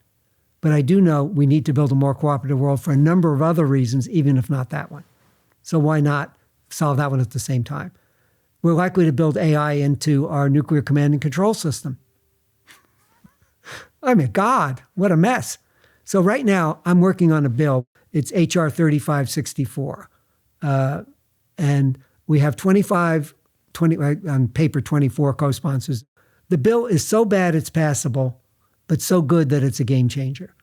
but I do know we need to build a more cooperative world for a number of other reasons, even if not that one. So why not solve that one at the same time? We're likely to build AI into our nuclear command and control system. I mean, God, what a mess. So right now, I'm working on a bill. It's HR 3564. And we have 20 on paper, 24 co-sponsors. The bill is so bad it's passable, but so good that it's a game changer.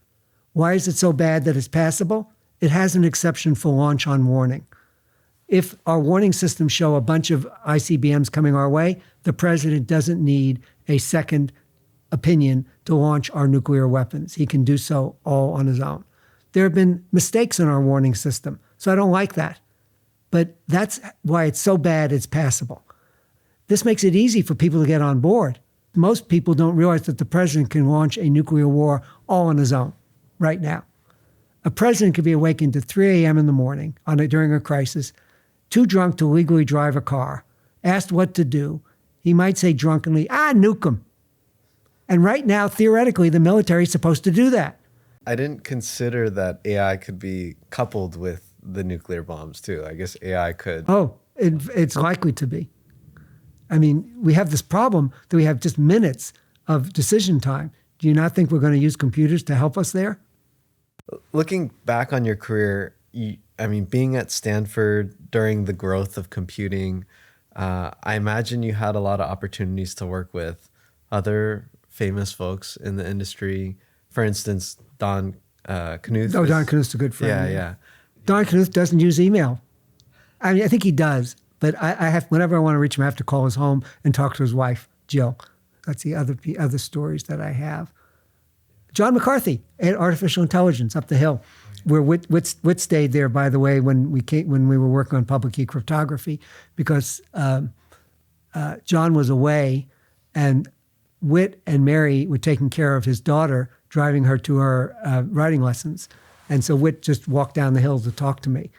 Why is it so bad that it's passable? It has an exception for launch on warning. If our warning systems show a bunch of ICBMs coming our way, the president doesn't need a second opinion to launch our nuclear weapons. He can do so all on his own. There have been mistakes in our warning system, so I don't like that. But that's why it's so bad it's passable. This makes it easy for people to get on board. Most people don't realize that the president can launch a nuclear war all on his own right now. A president could be awakened at 3 a.m. in the morning during a crisis, too drunk to legally drive a car, asked what to do. He might say drunkenly, nuke him. And right now, theoretically, the military is supposed to do that. I didn't consider that AI could be coupled with the nuclear bombs too. I guess AI could. Oh, it's likely to be. I mean, we have this problem that we have just minutes of decision time. Do you not think we're going to use computers to help us there? Looking back on your career, being at Stanford during the growth of computing, I imagine you had a lot of opportunities to work with other famous folks in the industry. For instance, Don Knuth. Oh, Don Knuth's a good friend. Yeah. Don Knuth doesn't use email. I mean, I think he does, but I have, whenever I want to reach him, I have to call his home and talk to his wife, Jill. That's the other stories that I have. John McCarthy at Artificial Intelligence up the hill, where Whit stayed there, by the way, when we were working on public key cryptography, because John was away, and Whit and Mary were taking care of his daughter, driving her to her writing lessons. And so Whit just walked down the hill to talk to me.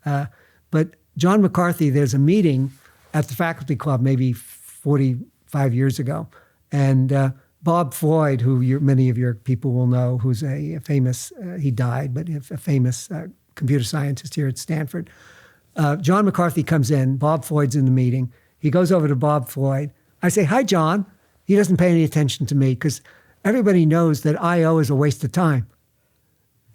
But John McCarthy, there's a meeting at the faculty club maybe 45 years ago. And Bob Floyd, who many of your people will know, who's a famous, he died, but a famous computer scientist here at Stanford. John McCarthy comes in, Bob Floyd's in the meeting. He goes over to Bob Floyd. I say, hi, John. He doesn't pay any attention to me because everybody knows that I/O is a waste of time.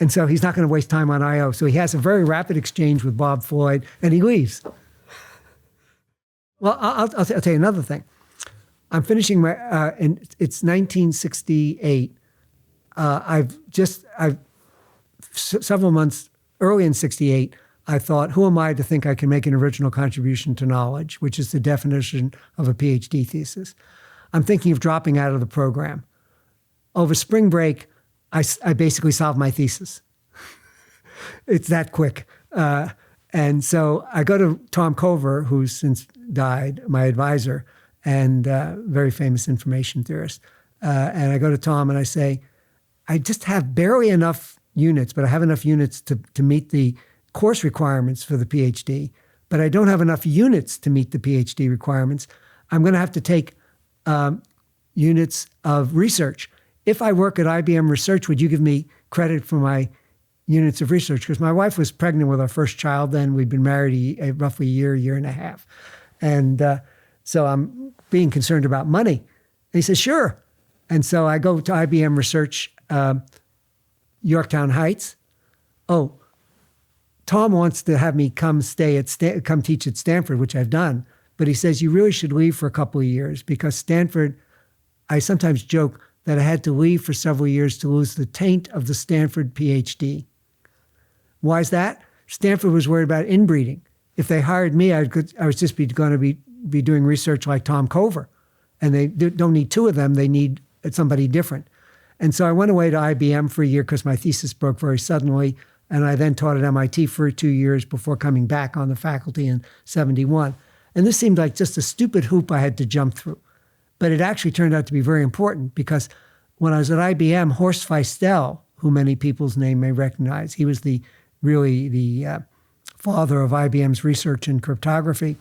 And so he's not going to waste time on I/O. So he has a very rapid exchange with Bob Floyd, and he leaves. Well, I'll tell you another thing. I'm finishing my, and it's 1968. several months early in 68, I thought, who am I to think I can make an original contribution to knowledge, which is the definition of a PhD thesis. I'm thinking of dropping out of the program. Over spring break, I basically solved my thesis. It's that quick. And so I go to 𝗳𝗵𝗶𝘀, who's since died, my advisor, and very famous information theorist. And I go to Tom and I say, I just have barely enough units, but I have enough units to meet the course requirements for the PhD, but I don't have enough units to meet the PhD requirements. I'm going to have to take units of research. If I work at IBM Research, would you give me credit for my units of research? Because my wife was pregnant with our first child then. We'd been married roughly a year and a half. And so I'm being concerned about money. And he says, sure. And so I go to IBM Research, Yorktown Heights. Oh, Tom wants to have me come teach at Stanford, which I've done. But he says, you really should leave for a couple of years because Stanford, I sometimes joke that I had to leave for several years to lose the taint of the Stanford PhD. Why is that? Stanford was worried about inbreeding. If they hired me, I was just going to be doing research like 𝗳𝗵𝗶𝘀. And they don't need two of them, they need somebody different. And so I went away to IBM for a year because my thesis broke very suddenly. And I then taught at MIT for 2 years before coming back on the faculty in 71. And this seemed like just a stupid hoop I had to jump through. But it actually turned out to be very important because when I was at IBM, 𝗧𝗵𝗵𝗀, who many people's name may recognize, he was really the father of IBM's research in cryptography.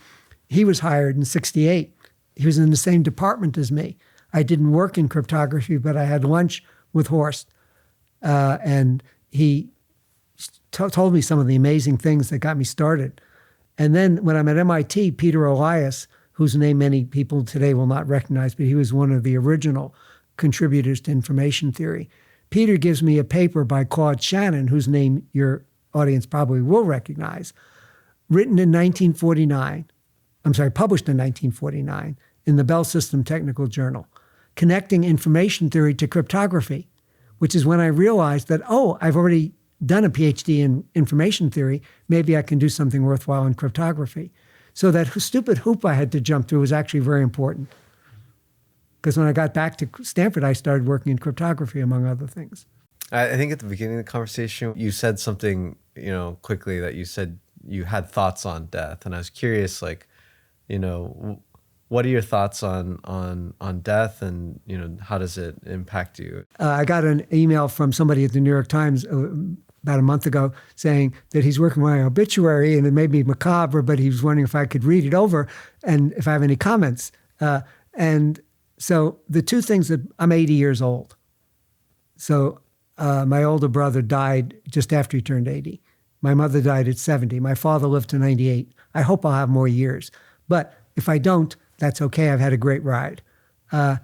He was hired in 68. He was in the same department as me. I didn't work in cryptography, but I had lunch with Horst. And he told me some of the amazing things that got me started. And then when I'm at MIT, Peter Elias, whose name many people today will not recognize, but he was one of the original contributors to information theory. Peter gives me a paper by Claude Shannon, whose name your audience probably will recognize, written in 1949, published in 1949 in the Bell System Technical Journal, connecting information theory to cryptography, which is when I realized that, I've already done a PhD in information theory, maybe I can do something worthwhile in cryptography. So that stupid hoop I had to jump through was actually very important. Because when I got back to Stanford, I started working in cryptography, among other things. I think at the beginning of the conversation, you said something, quickly that you said you had thoughts on death. And I was curious, what are your thoughts on death and, how does it impact you? I got an email from somebody at the New York Times about a month ago saying that he's working on my obituary and it made me macabre, but he was wondering if I could read it over and if I have any comments. And so the two things that I'm 80 years old. So my older brother died just after he turned 80. My mother died at 70. My father lived to 98. I hope I'll have more years. But if I don't, that's okay. I've had a great ride. But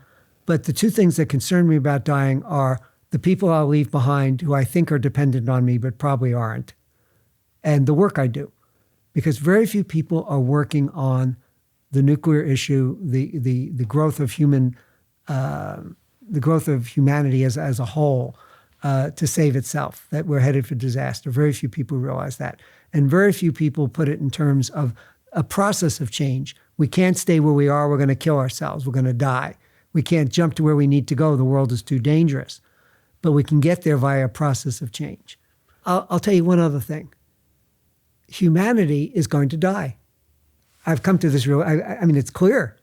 the two things that concern me about dying are the people I'll leave behind who I think are dependent on me, but probably aren't, and the work I do. Because very few people are working on the nuclear issue, the growth of humanity as a whole to save itself, that we're headed for disaster. Very few people realize that. And very few people put it in terms of a process of change. We can't stay where we are. We're going to kill ourselves. We're going to die. We can't jump to where we need to go. The world is too dangerous. But we can get there via a process of change. I'll tell you one other thing. Humanity is going to die. I've come to this it's clear.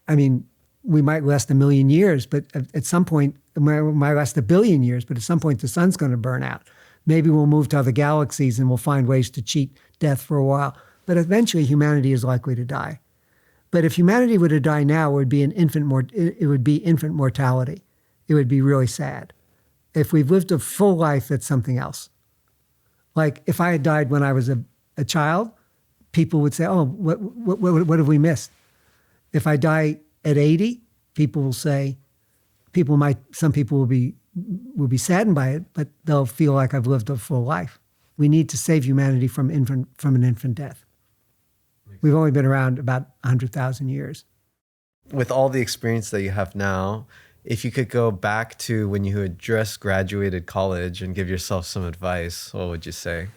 We might last 1 million years, but at some point, it might last 1 billion years, but at some point the sun's going to burn out. Maybe we'll move to other galaxies and we'll find ways to cheat death for a while. But eventually humanity is likely to die. But if humanity were to die now, it would be infant mortality. It would be really sad. If we've lived a full life, that's something else. Like if I had died when I was a child, people would say, what have we missed? If I die at 80, people will say, some people will be saddened by it, but they'll feel like I've lived a full life. We need to save humanity from an infant death. We've only been around about 100,000 years. With all the experience that you have now, if you could go back to when you had just graduated college and give yourself some advice, what would you say?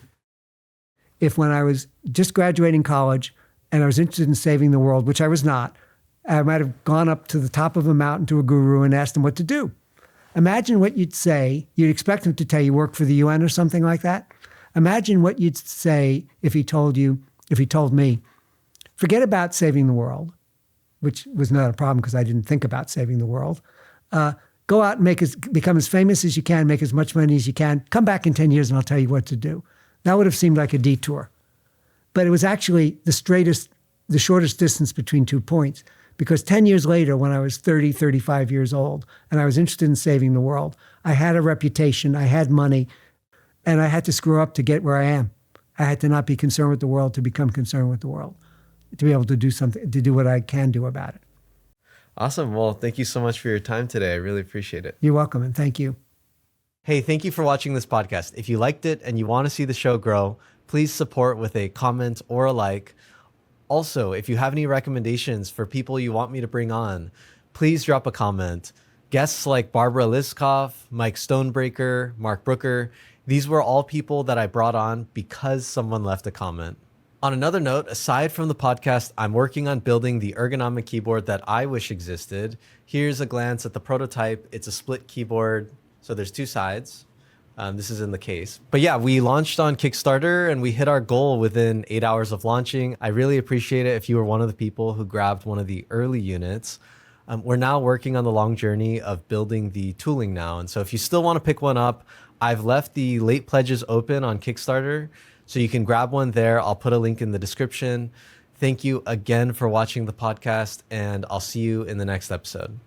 If when I was just graduating college and I was interested in saving the world, which I was not, I might have gone up to the top of a mountain to a guru and asked him what to do. Imagine what you'd say. You'd expect him to tell you work for the UN or something like that. Imagine what you'd say if he told me, forget about saving the world, which was not a problem because I didn't think about saving the world. Go out and become as famous as you can, make as much money as you can. Come back in 10 years and I'll tell you what to do. That would have seemed like a detour. But it was actually the shortest distance between 2 points. Because 10 years later, when I was 30, 35 years old, and I was interested in saving the world, I had a reputation, I had money, and I had to screw up to get where I am. I had to not be concerned with the world to become concerned with the world, to be able to do something, to do what I can do about it. Awesome. Well, thank you so much for your time today. I really appreciate it. You're welcome, and thank you. Hey, thank you for watching this podcast. If you liked it and you want to see the show grow, please support with a comment or a like. Also, if you have any recommendations for people you want me to bring on, please drop a comment. Guests like Barbara Liskov, Mike Stonebreaker, Mark Brooker, these were all people that I brought on because someone left a comment. On another note, aside from the podcast, I'm working on building the ergonomic keyboard that I wish existed. Here's a glance at the prototype. It's a split keyboard, so there's 2 sides. This is in the case. But yeah, we launched on Kickstarter and we hit our goal within 8 hours of launching. I really appreciate it if you were one of the people who grabbed one of the early units. We're now working on the long journey of building the tooling now. And so if you still want to pick one up, I've left the late pledges open on Kickstarter, so you can grab one there. I'll put a link in the description. Thank you again for watching the podcast, and I'll see you in the next episode.